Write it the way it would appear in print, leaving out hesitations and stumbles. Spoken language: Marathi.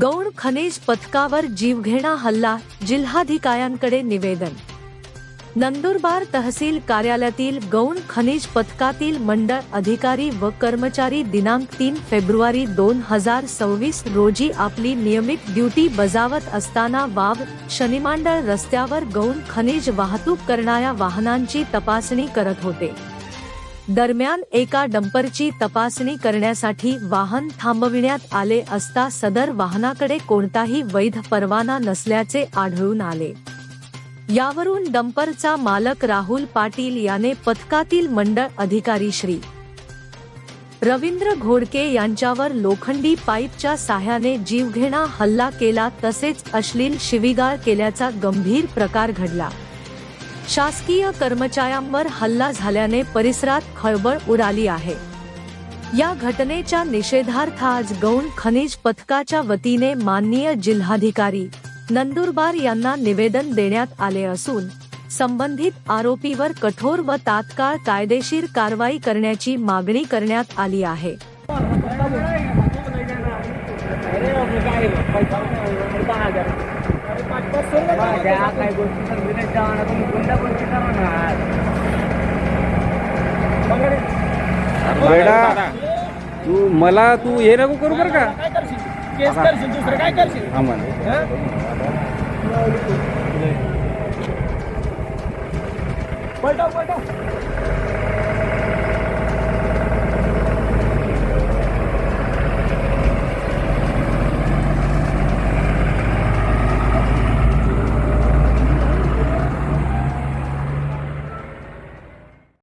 गौण खनिज पथकावर जीवघेणा हल्ला, जिल्हाधिकाऱ्यांकडे निवेदन। नंदुरबार तहसील कार्यालयातील गौण खनिज पथकातील मंडळ अधिकारी व कर्मचारी दिनांक 3 फेब्रुवारी 2026 रोजी आपली नियमित ड्युटी बजावत असताना वाव शनिमांडळ रस्त्यावर गौण खनिज वाहतूक करणाऱ्या वाहनांची तपासणी करत होते। दरम्यान एका डंपरची तपासणी करण्यासाठी वाहन थांबविण्यात आले असता सदर वाहनाकडे कोणताही वैध परवाना नसल्याचे आढळून आले। यावरून डंपरचा मालक राहुल पाटील याने पथकातील मंडळ अधिकारी श्री रवींद्र घोडके यांच्यावर लोखंडी पाईपच्या साहाय्याने जीवघेणा हल्ला केला, तसेच अश्लील शिवीगाळ केल्याचा गंभीर प्रकार घडला। शासकीय कर्मचाऱ्यांवर हल्ला झाल्याने परिसरात खळबळ उडाली आहे। या घटनेच्या निषेधार्थ आज गौण खनिज पथकाच्या वतीने माननीय जिल्हाधिकारी नंदुरबार यांना निवेदन देण्यात आले असून संबंधित आरोपीवर कठोर व तात्काळ कायदेशीर कारवाई करण्याची मागणी करण्यात आली आहे। बेटा तू हे नको करू बरं का, केस करशील, दुसरं काय करशील? आम्हाला